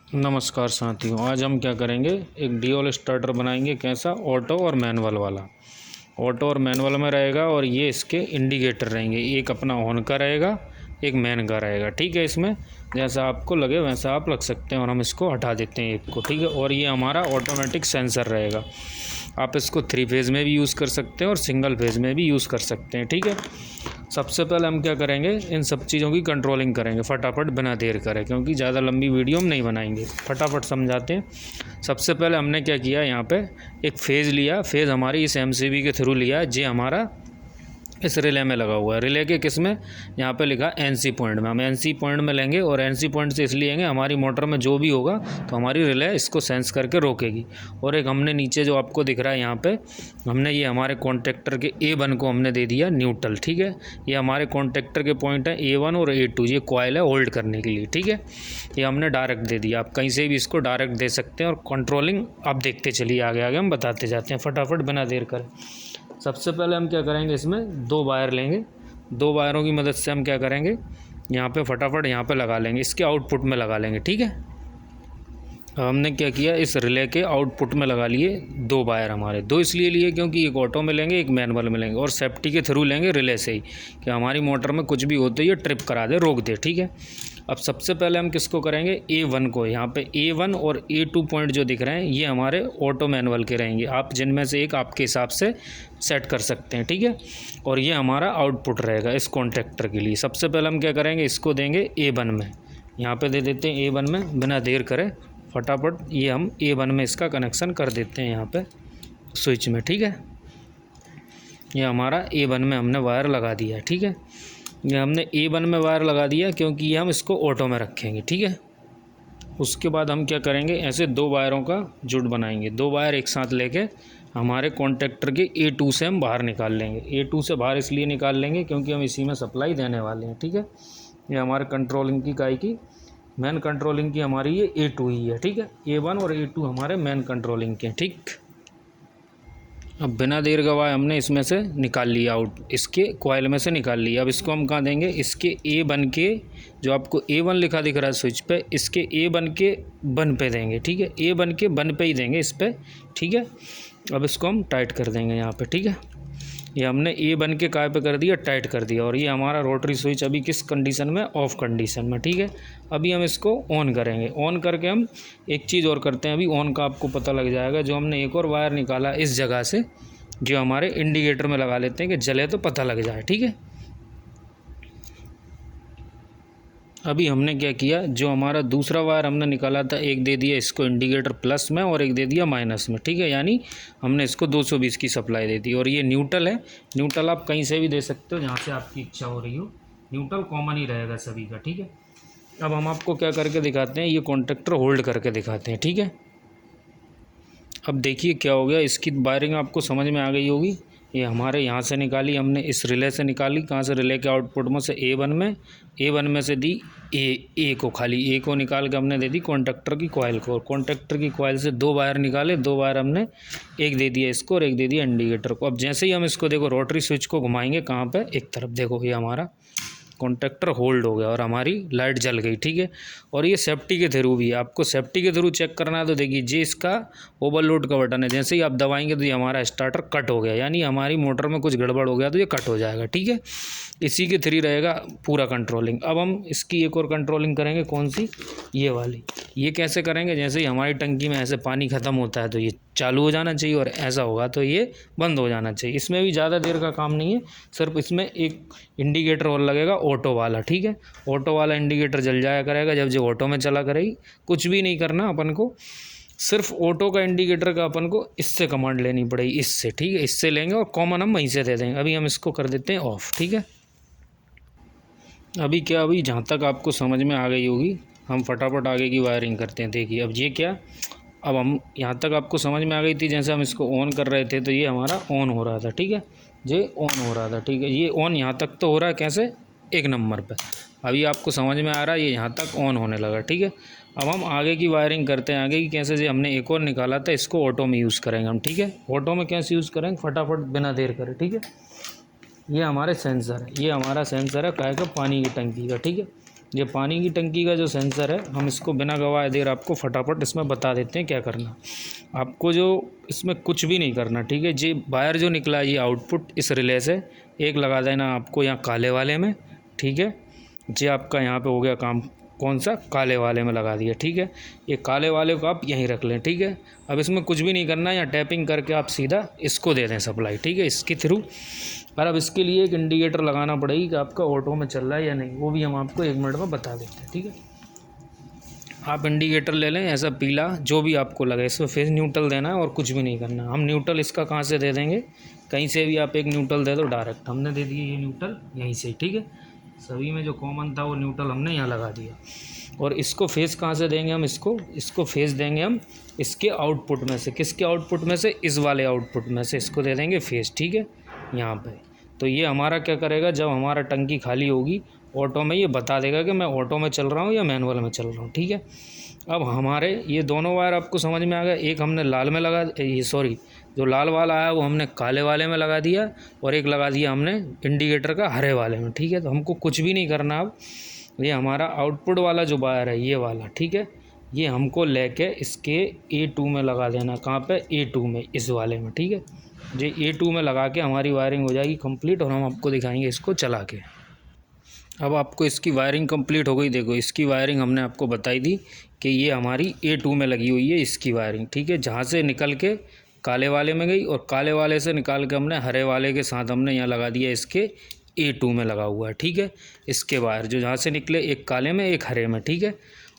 नमस्कार साथियों, आज हम क्या करेंगे, एक ड्यूल स्टार्टर बनाएंगे। कैसा? ऑटो और मैनुअल वाला। ऑटो और मैनुअल में रहेगा और ये इसके इंडिकेटर रहेंगे। एक अपना ऑन का रहेगा, एक मैन का रहेगा। ठीक है, इसमें जैसा आपको लगे वैसा आप रख सकते हैं और हम इसको हटा देते हैं एक को। ठीक है, और ये हमारा ऑटोमेटिक सेंसर रहेगा। आप इसको 3 फेज़ में भी यूज़ कर सकते हैं और सिंगल फेज़ में भी यूज़ कर सकते हैं। ठीक है, सबसे पहले हम क्या करेंगे, इन सब चीज़ों की कंट्रोलिंग करेंगे फटाफट बिना देर करे, क्योंकि ज़्यादा लंबी वीडियो हम नहीं बनाएंगे। फटाफट समझाते हैं। सबसे पहले हमने क्या किया, यहाँ पे एक फ़ेज़ लिया। फ़ेज़ हमारी इस एमसीबी के थ्रू लिया। जे हमारा इस रिले में लगा हुआ है। रिले के किस में? यहाँ पे लिखा एनसी पॉइंट में। हम एनसी पॉइंट में लेंगे और एनसी पॉइंट से इसलिए लेंगे, हमारी मोटर में जो भी होगा तो हमारी रिले इसको सेंस करके रोकेगी। और एक हमने नीचे जो आपको दिख रहा है यहाँ पे, हमने ये हमारे कॉन्टेक्टर के A1 को हमने दे दिया न्यूट्रल। ठीक है, ये हमारे कॉन्टेक्टर के पॉइंट है A1 और A2। ये कॉइल है होल्ड करने के लिए। ठीक है, ये हमने डायरेक्ट दे दिया। आप कहीं से भी इसको डायरेक्ट दे सकते हैं और कंट्रोलिंग आप देखते चलिए, आगे आगे हम बताते जाते हैं फटाफट बिना देर करें। सबसे पहले हम क्या करेंगे, इसमें 2 वायर लेंगे। 2 वायरों की मदद से हम क्या करेंगे, यहाँ पे फटाफट यहाँ पे लगा लेंगे, इसके आउटपुट में लगा लेंगे। ठीक है, हमने क्या किया, इस रिले के आउटपुट में लगा लिए 2 वायर। हमारे 2 इसलिए लिए क्योंकि एक ऑटो में लेंगे, एक मैनुअल में लेंगे और सेफ्टी के थ्रू लेंगे रिले से ही, कि हमारी मोटर में कुछ भी हो तो ये ट्रिप करा दे, रोक दे। ठीक है, अब सबसे पहले हम किसको करेंगे, A1 को। यहाँ पे A1 और A2 पॉइंट जो दिख रहे हैं ये हमारे ऑटो मैनुअल के रहेंगे। आप जिनमें से एक आपके हिसाब से सेट कर सकते हैं। ठीक है, और ये हमारा आउटपुट रहेगा इस कॉन्टेक्टर के लिए। सबसे पहले हम क्या करेंगे, इसको देंगे A1 में। यहाँ पे दे देते हैं A1 में, बिना देर करे फटाफट ये हम A1 में इसका कनेक्शन कर देते हैं यहाँ पे स्विच में। ठीक है, ये हमारा A1 में हमने वायर लगा दिया है। ठीक है, ये हमने A1 में वायर लगा दिया क्योंकि ये हम इसको ऑटो में रखेंगे। ठीक है, उसके बाद हम क्या करेंगे, ऐसे 2 वायरों का जुट बनाएंगे। 2 वायर एक साथ लेके हमारे कॉन्टेक्टर के A2 से हम बाहर निकाल लेंगे। A2 से बाहर इसलिए निकाल लेंगे क्योंकि हम इसी में सप्लाई देने वाले हैं। ठीक है, ये हमारे कंट्रोलिंग की इकाई की मेन कंट्रोलिंग की हमारी ये A2 ही है। ठीक है, A1 और A2 हमारे मेन कंट्रोलिंग के। ठीक, अब बिना देर गवाए हमने इसमें से निकाल लिया आउट, इसके कॉइल में से निकाल लिया। अब इसको हम कहाँ देंगे, इसके A1 के, जो आपको A1 लिखा दिख रहा है स्विच पे, इसके A1 के बन पे देंगे। ठीक है, A1 के बन पे ही देंगे इस पर। ठीक है, अब इसको हम टाइट कर देंगे यहाँ पे। ठीक है, ये हमने A1 के काय पे कर दिया, टाइट कर दिया। और ये हमारा रोटरी स्विच अभी किस कंडीशन में, ऑफ कंडीशन में। ठीक है, अभी हम इसको ऑन करेंगे। ऑन करके हम एक चीज़ और करते हैं, अभी ऑन का आपको पता लग जाएगा। जो हमने एक और वायर निकाला इस जगह से, जो हमारे इंडिकेटर में लगा लेते हैं कि जले तो पता लग जाए। ठीक है, अभी हमने क्या किया, जो हमारा दूसरा वायर हमने निकाला था, एक दे दिया इसको इंडिकेटर प्लस में और एक दे दिया माइनस में। ठीक है, यानी हमने इसको 220 की सप्लाई दे दी। और ये न्यूट्रल है। न्यूट्रल आप कहीं से भी दे सकते हो, जहाँ से आपकी इच्छा हो रही हो। न्यूट्रल कॉमन ही रहेगा सभी का। ठीक है, अब हम आपको क्या करके दिखाते हैं, ये कॉन्टेक्टर होल्ड करके दिखाते हैं। ठीक है, अब देखिए क्या हो गया, इसकी वायरिंग आपको समझ में आ गई होगी। ये हमारे यहाँ से निकाली हमने, इस रिले से निकाली। कहाँ से? रिले के आउटपुट में से A1 में से दी ए को, खाली A को निकाल के हमने दे दी कॉन्टेक्टर की कॉइल को। और कॉन्टेक्टर की कॉइल से 2 वायर निकाले। 2 वायर हमने, एक दे दिया इसको और एक दे दिया इंडिकेटर को। अब जैसे ही हम इसको देखो रोटरी स्विच को घुमाएंगे, कहाँ पे, एक तरफ देखो, ये हमारा कॉन्टेक्टर होल्ड हो गया और हमारी लाइट जल गई। ठीक है, और ये सेफ्टी के थ्रू भी है। आपको सेफ्टी के थ्रू चेक करना है तो देखिए, जे इसका ओवरलोड का बटन है, जैसे ही आप दबाएंगे तो ये हमारा स्टार्टर कट हो गया, यानी हमारी मोटर में कुछ गड़बड़ हो गया तो ये कट हो जाएगा। ठीक है, इसी के थ्रू रहेगा पूरा कंट्रोलिंग। अब हम इसकी एक और कंट्रोलिंग करेंगे, कौन सी, ये वाली। ये कैसे करेंगे, जैसे ही हमारी टंकी में ऐसे पानी ख़त्म होता है तो ये चालू हो जाना चाहिए, और ऐसा होगा तो ये बंद हो जाना चाहिए। इसमें भी ज़्यादा देर का काम नहीं है, सिर्फ इसमें एक इंडिकेटर और लगेगा ऑटो वाला। ठीक है, ऑटो वाला इंडिकेटर जल जाया करेगा जब जो ऑटो में चला करेगी। कुछ भी नहीं करना अपन को, सिर्फ ऑटो का इंडिकेटर का अपन को इससे कमांड लेनी पड़ेगी, इससे। ठीक है, इससे लेंगे और कॉमन हम वहीं से दे देंगे। अभी हम इसको कर देते हैं ऑफ। ठीक है, अभी क्या, अभी जहाँ तक आपको समझ में आ गई होगी, हम फटाफट आगे की वायरिंग करते हैं। देखिए अब ये क्या, अब हम यहाँ तक आपको समझ में आ गई थी, जैसे हम इसको ऑन कर रहे थे तो ये हमारा ऑन हो रहा था। ठीक है, ये ऑन हो रहा था। ठीक है, ये ऑन यहाँ तक तो हो रहा है, कैसे, 1 नंबर पे। अभी आपको समझ में आ रहा है, ये यहाँ तक ऑन होने लगा। ठीक है, अब हम आगे की वायरिंग करते हैं। आगे की कैसे, जो हमने एक और निकाला था, इसको ऑटो में यूज़ करेंगे हम। ठीक है, ऑटो में कैसे यूज़ करेंगे, फटाफट बिना देर करें। ठीक है, ये हमारे सेंसर है, ये हमारा सेंसर है, क्या का, पानी की टंकी का। ठीक है, ये पानी की टंकी का जो सेंसर है, हम इसको बिना गवाए देर आपको फटाफट इसमें बता देते हैं क्या करना। आपको जो इसमें कुछ भी नहीं करना, ठीक है। जी वायर जो निकला ये आउटपुट इस रिले से एक लगा देना आपको यहाँ काले वाले में, ठीक है। जी आपका यहाँ पे हो गया काम, कौन सा, काले वाले में लगा दिया, ठीक है। ये काले वाले को आप यहीं रख लें, ठीक है। अब इसमें कुछ भी नहीं करना, या टैपिंग करके आप सीधा इसको दे दें सप्लाई, ठीक है, इसके थ्रू। और अब इसके लिए एक इंडिकेटर लगाना पड़ेगी कि आपका ऑटो में चल रहा है या नहीं, वो भी हम आपको 1 मिनट में बता देते हैं, ठीक है। आप इंडिकेटर ले लें ऐसा पीला जो भी आपको लगे, इसमें फेस न्यूट्रल देना है और कुछ भी नहीं करना। हम न्यूट्रल इसका कहाँ से दे देंगे, कहीं से भी आप एक न्यूट्रल दे दो डायरेक्ट, हमने दे दिए ये न्यूट्रल यहीं से, ठीक है। सभी में जो कॉमन था वो न्यूट्रल हमने यहाँ लगा दिया। और इसको फेस कहाँ से देंगे हम, इसको फेस देंगे हम इसके आउटपुट में से। किसके आउटपुट में से, इस वाले आउटपुट में से इसको दे देंगे फेस, ठीक है, यहाँ पे। तो ये हमारा क्या करेगा, जब हमारा टंकी खाली होगी ऑटो में ये बता देगा कि मैं ऑटो में चल रहा हूँ या मैनुअल में चल रहा हूँ, ठीक है। अब हमारे ये दोनों वायर आपको समझ में आ गया, एक हमने लाल में लगा, ये सॉरी जो लाल वाला आया वो हमने काले वाले में लगा दिया, और एक लगा दिया हमने इंडिकेटर का हरे वाले में, ठीक है। तो हमको कुछ भी नहीं करना। अब ये हमारा आउटपुट वाला जो वायर है ये वाला, ठीक है, ये हमको लेके इसके A2 में लगा देना। कहाँ पे, A2 में, इस वाले में, ठीक है। ये A2 में लगा के हमारी वायरिंग हो जाएगी कंप्लीट, और हम आपको दिखाएंगे इसको चला के। अब आपको इसकी वायरिंग कंप्लीट हो गई। देखो इसकी वायरिंग हमने आपको बताई थी कि ये हमारी A2 में लगी हुई है इसकी वायरिंग, ठीक है। जहाँ से निकल के काले वाले में गई, और काले वाले से निकाल के हमने हरे वाले के साथ हमने यहाँ लगा दिया, इसके A2 में लगा हुआ है, ठीक है। इसके वायर जो जहाँ से निकले, एक काले में एक हरे में, ठीक है।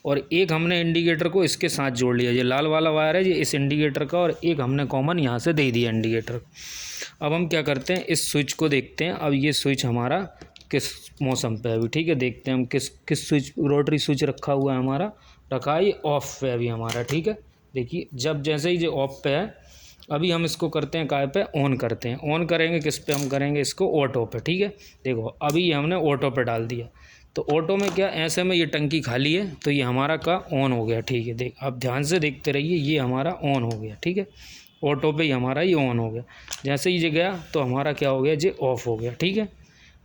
और एक हमने इंडिकेटर को इसके साथ जोड़ लिया, ये लाल वाला वायर है ये इस इंडिकेटर का, और एक हमने कॉमन यहाँ से दे दिया इंडिकेटर। अब हम क्या करते हैं, इस स्विच को देखते हैं। अब ये स्विच हमारा किस मौसम पे है अभी, ठीक है। देखते हैं हम किस स्विच, रोटरी स्विच रखा हुआ है हमारा, रखा है ये ऑफ पे अभी हमारा, ठीक है। देखिए जब जैसे ही ये ऑफ पे है, अभी हम इसको करते हैं काय पे, ऑन करते हैं। ऑन करेंगे किस पे, हम करेंगे इसको ऑटो पे, ठीक है। देखो अभी ये हमने ऑटो पे डाल दिया, तो ऑटो में क्या, ऐसे में ये टंकी खाली है तो ये हमारा का ऑन हो गया, ठीक है। देख आप ध्यान से देखते रहिए, ये हमारा ऑन हो गया, ठीक है। ऑटो पे ही हमारा ये ऑन हो गया। जैसे ही ये गया तो हमारा क्या हो गया, ये ऑफ हो गया, ठीक है।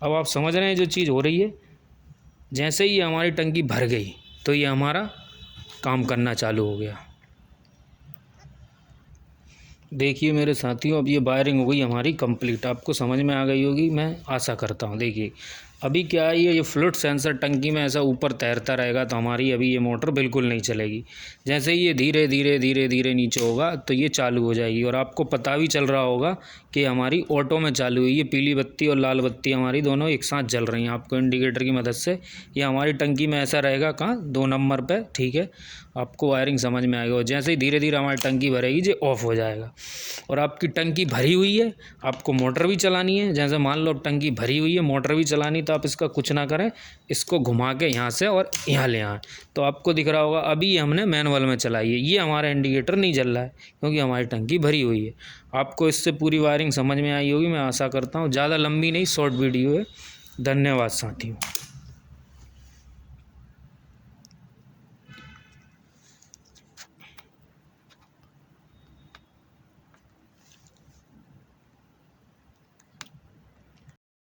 अब आप समझ रहे हैं जो चीज़ हो रही है। जैसे ही ये हमारी टंकी भर गई तो ये हमारा काम करना चालू हो गया। देखिए मेरे साथियों, अब ये वायरिंग हो गई हमारी कंप्लीट, आपको समझ में आ गई होगी मैं आशा करता हूँ। देखिए अभी क्या है, ये फ्लूइड सेंसर टंकी में ऐसा ऊपर तैरता रहेगा तो हमारी अभी ये मोटर बिल्कुल नहीं चलेगी। जैसे ही ये धीरे धीरे धीरे धीरे नीचे होगा तो ये चालू हो जाएगी, और आपको पता भी चल रहा होगा कि हमारी ऑटो में चालू हुई है। पीली बत्ती और लाल बत्ती हमारी दोनों एक साथ जल रही हैं आपको इंडिकेटर की मदद से। ये हमारी टंकी में ऐसा रहेगा, कहाँ, 2 नंबर पे, ठीक है। आपको वायरिंग समझ में आएगा। और जैसे ही धीरे धीरे हमारी टंकी भरेगी ये ऑफ हो जाएगा। और आपकी टंकी भरी हुई है, आपको मोटर भी चलानी है। जैसे मान लो टंकी भरी हुई है, मोटर भी चलानी, तो आप इसका कुछ ना करें, इसको घुमा के यहाँ से और यहाँ ले आएँ तो आपको दिख रहा होगा अभी ये हमने मैनुअल में चलाई है, ये हमारा इंडिकेटर नहीं जल रहा है क्योंकि हमारी टंकी भरी हुई है। आपको इससे पूरी वायरिंग समझ में आई होगी, मैं आशा करता हूँ। ज़्यादा लंबी नहीं, शॉर्ट वीडियो है। धन्यवाद साथियों।